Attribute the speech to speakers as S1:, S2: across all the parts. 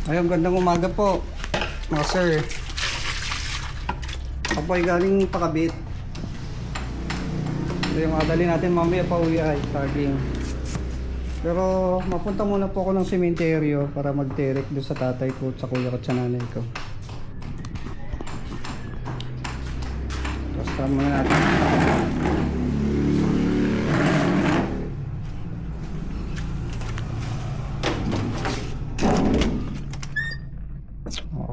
S1: Ayun, gandang umaga po, mga sir. Ako ay galing Pakabit. Ito yung adali natin mamaya pa uwi ay saging. Pero mapunta muna po ako ng sementeryo para magterek doon sa tatay ko at sa kuya ko at sa nanay ko. Tapos tama na natin.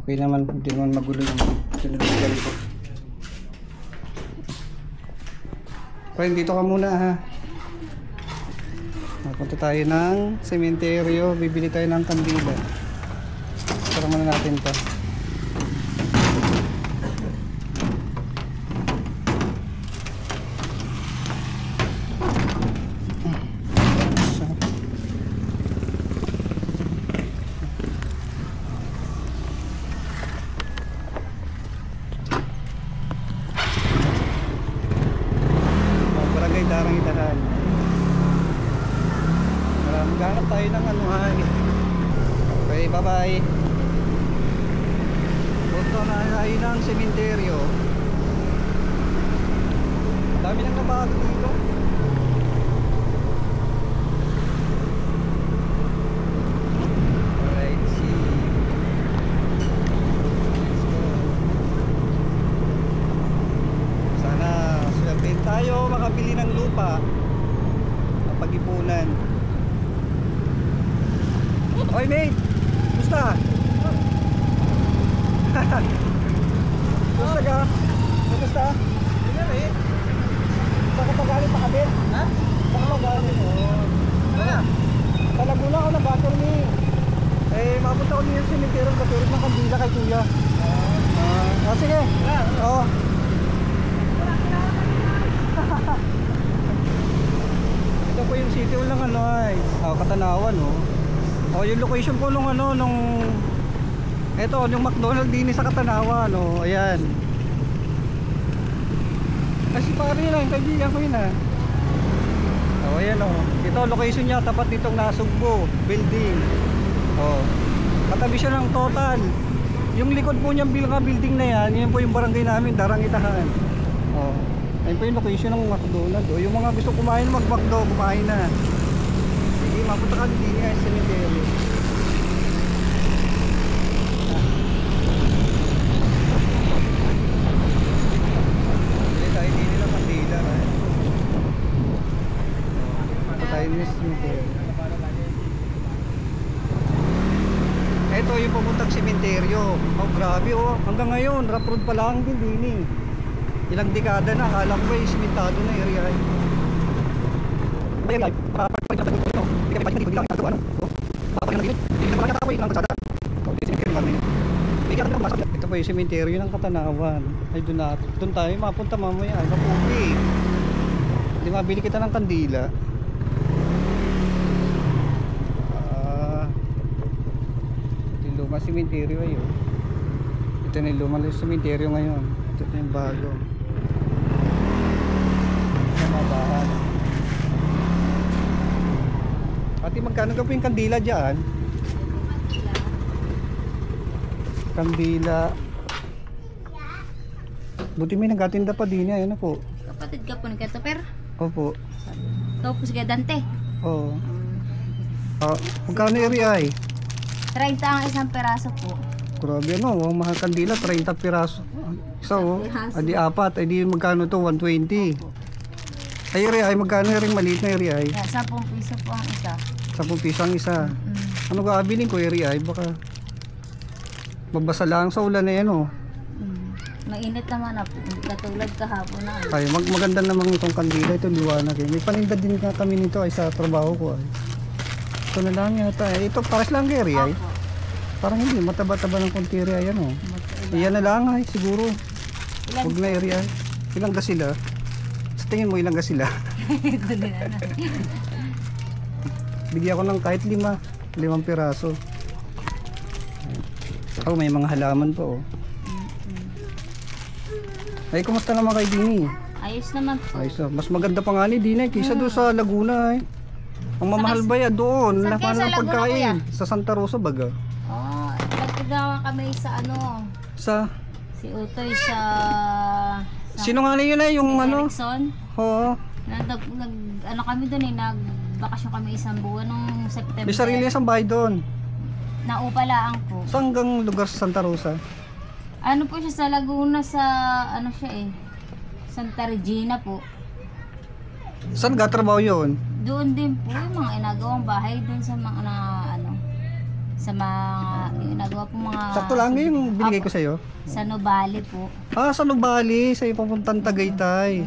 S1: Okay naman, hindi naman magulo yung sinunod ko. Friend, dito ka muna ha. Punta tayo ng sementeryo, bibili tayo ng kandila. Tara muna natin to. Darang itahan. Maghanap tayo ng ano ay. Okay, bye bye. Punta na tayo ng sementeryo. Dami nang nabago dito. Alright, see. Let's go. Sana swertein tayo makabili ng lupa ang pag-ipunan. Oy mate, gusta? Gusta ka? Gusta? Hindi rin. Saan ka pagaling Pakabit? Ha? Saan ka pagaling? Wala. Sa Laguna ako na Battery. Eh, mapunta ko niyo yung cemetery katulad ng kandila kay kuya. Sige. Oo. Ito po yung city hall ng ano ay Katanawan yung location po nung eto yung McDonald's din sa Katanawan ayan. Kasi pare yun yung kaibigan ko yun ayan ito location niya tapat nitong Nasugbo building katabi siya ng Total. Yung likod po niyang building na yan po yung barangay namin, Darang Itahan. Ayun po yung location ng McDonald's. Yung mga gusto kumain mag-McDo, kumain na. Sige, mapunta ka din sa cemetery. Hindi tayo din nila kandila. Mapunta tayo din sa cemetery. Ito yung pupuntang cemeteryo. Grabe hanggang ngayon, rough road pa lang din Ilang dekada na, akala ko ba simentado na area ay. Ito po yung sementeryo ng Katanawan. Ay doon tayo mapunta mamaya ay Mapupi. Hindi mabili kita ng kandila. Ito yung lumang sementeryo ay Ito na yung lumang sementeryo ngayon. Ito na yung bago. Ate, magkano ka po yung kandila dyan? Kandila. Buti may nagatinda pa din yan po.
S2: Kapatid ka po ni Katoper?
S1: Opo.
S2: Tapos si Dante?
S1: Oo. Magkano area ay?
S2: 30 ang isang peraso po.
S1: Grabe mahal kandila, 30 piraso. Isa adi apat, adi magkano to? 120. Ay area ay magkano ring maliit na area ay?
S2: 10 piso po ang isa.
S1: 10 piso ang isa. Ano ka abiling ko area ay baka mabasa lang sa ulan na yan
S2: Mainit naman po. Katulad kahapon na.
S1: Ay maganda naman itong kandila, ito liwanag May paninda din kami nito ay sa trabaho ko ay. Ito na lang yata ito pares lang kay area ay. Parang hindi mataba-taba ng konti area yan Iyan na lang ay siguro. Huwag na area. Ilang ga sila? Sa tingin mo ilang ga sila? Bigyan ko ng kahit 5 piraso. May mga halaman pa Ay, kumusta naman kay Dini?
S2: Ayos naman po.
S1: Ayos mas maganda pa nga ni Dini kaysa doon sa Laguna ay. Ang mamahal ba yan doon?
S2: Saan kayo sa
S1: Napano ng
S2: Laguna,
S1: pagkain?
S2: kuya?
S1: Sa Santa Rosa baga.
S2: na kami sa ano,
S1: Sa,
S2: si Utoy sa
S1: sino nga yun yung ano?
S2: Erickson.
S1: Oo.
S2: Ano kami doon eh, nagbakasyon kami isang buwan nung September.
S1: May sarili isang bahay doon.
S2: Naupalaan ko.
S1: Saan hanggang lugar sa Santa Rosa?
S2: Ano po siya sa Laguna sa ano siya eh. Santa Regina po.
S1: Saan gatrabaho yun?
S2: Doon din po yung mga inagawang bahay doon sa mga ano sa mga inagawa po mga
S1: Sakto lang yung binigay ko sa'yo.
S2: sa Nubali po.
S1: Ah, sa Nubali, sa papuntang Tagaytay.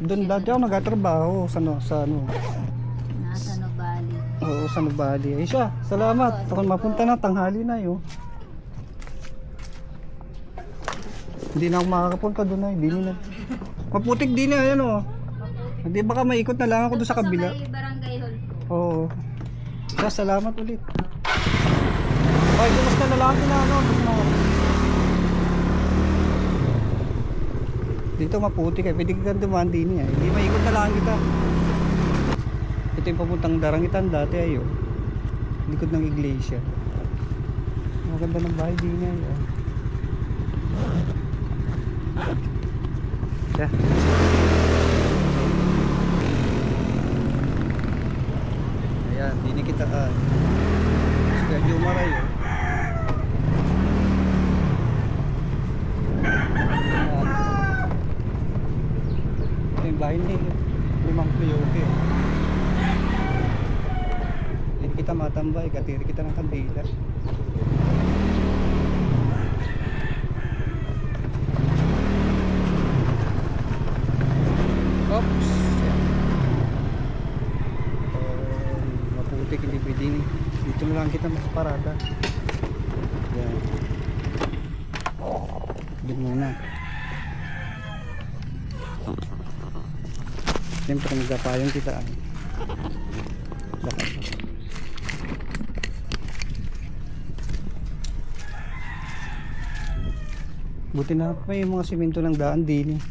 S1: Doon dati ako nagatrabaho sa ano.
S2: Nasa Nubali.
S1: Oo, sa Nubali. Ay siya, salamat. Ako mapunta na, tanghali na yun. Hindi na ako makakapunta doon ay, dini na. Maputik din na, ayan o. Hindi baka maikot na lang ako doon sa kabila.
S2: Sa may barangay hall po.
S1: Oo. Siya, salamat ulit. Okay, kumusta na lang na ano? Dito maputik eh, pwede ka dumaan din eh. Hindi maikot na lang kita. Ito yung papuntang Darangitan dati ayo. Likod ng iglesia. Maganda ng bahay din niya. Siya. Ayan, dini kita Square Jumaray oh. Ito yung bahay ni Limang Kuyoke. Dini kita matambay, katiri kita ng kandila. Oops. Maputik, hindi pwede ni. Dito na lang kita makaparada. Yan. Dito muna. Siyempre magkapayong kita. Baka. Buti na pa yung mga simento ng daan din eh.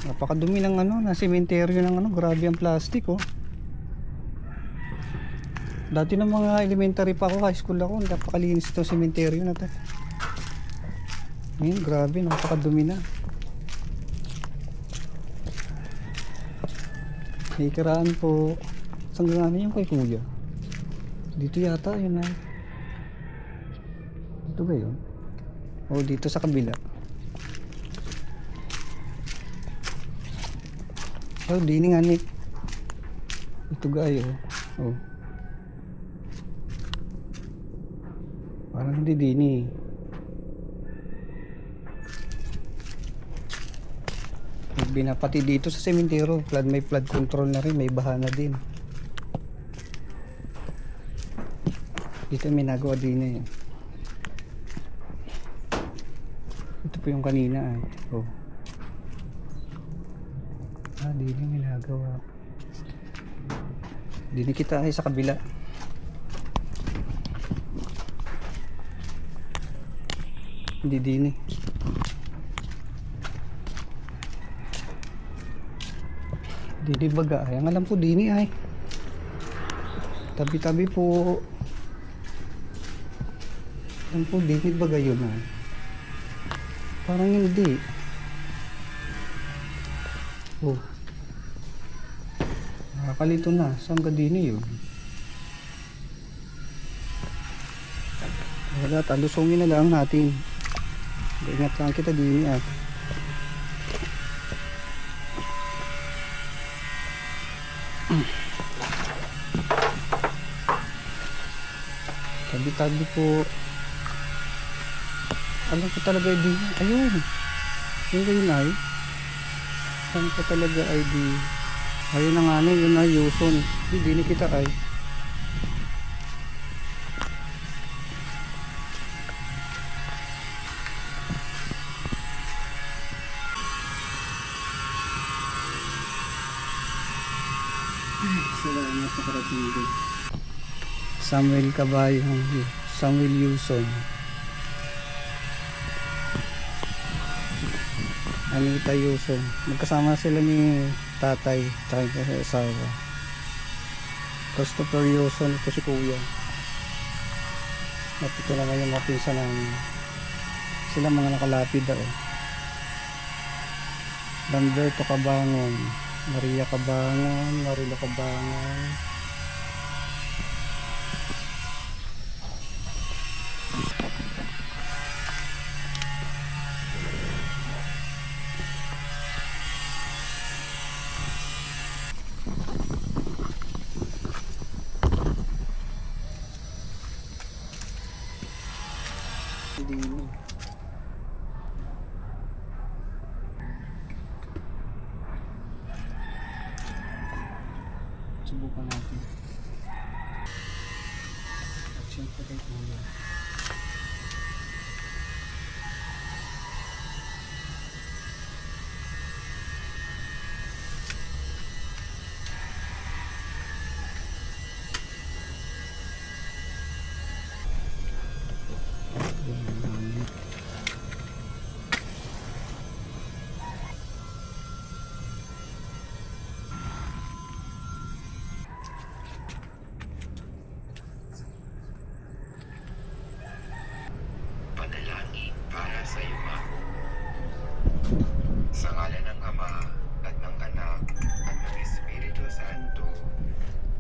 S1: Napakadumi ng ano, na sementeryo ng ano, grabe ang plastic oh. Dati ng mga elementary pa ako, high school ako, napakalinis itong sementeryo na to. Ngayon, grabe, napakadumi na. Hikiraan po. Saan nga yung kay kuya? Dito yata, yun na. Dito ba yun? O dito sa kabila. Oh, dini nga ni. Ito gayo. Oh. Parang hindi dini. Binapati dito sa sementero. May flood control na rin. May baha na din. Dito may nagawa din eh. Ito po yung kanina eh. Oh. Dini may nagawa. Dini kita ay sa kabila. Hindi dini. Dini baga ay. Ang alam ko dini ay. Tabi-tabi po. Alam po dini baga yun ay. Parang hindi. Oh. Nakakalito na. Saan ka dini yun? Wala. Talusungin na lang natin. Ingat lang kita dini ah. Tabi-tabi po. Alam ko talaga di. Ayun. Yung ganyan ay. Saan ko talaga ay di. Ayun na nga na yun ay Yuson. Hindi ni kita ay. Salamat sa karating din. Samuel Cabayong. Samuel Yuson. Anita Yuson. Magkasama sila ni tatay tsaka yung asawa. Christopher Yuson. Ito si kuya. At ito naman yung mga pinsan namin. Sila mga nakalapid daw. Lamberto Cabangon, Maria Cabangon, Marilo Cabangon. Dino. Subukan natin. Action pa kay Kuya.
S3: Panalangin para sa iyo, Ma. Sa ngalan ng Ama at ng Anak at ng Espiritu Santo.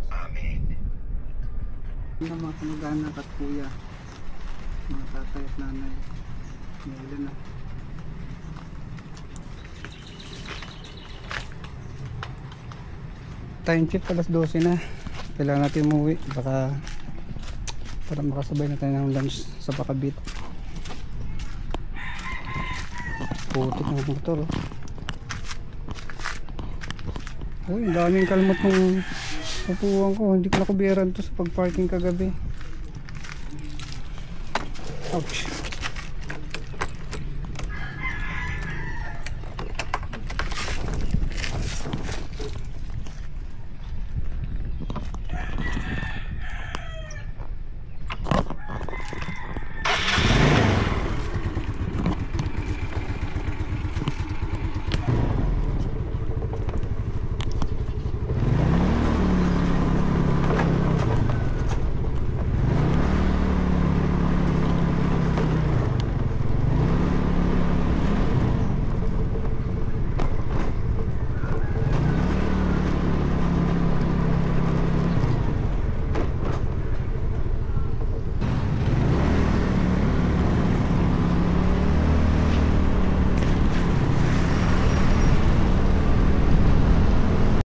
S3: Amen.
S1: Yung mga kamag-anak at kuya, mga tatay at nanay, nila na. Time check, alas 12 na. Kailangan natin umuwi baka para makasabay na tayo ng lunch sa Pakabit. Putik ng motor, oh. Uy, ang daming kalmot ng upuan ko. Hindi ko nakubiran to sa pag-parking kagabi. Ouch.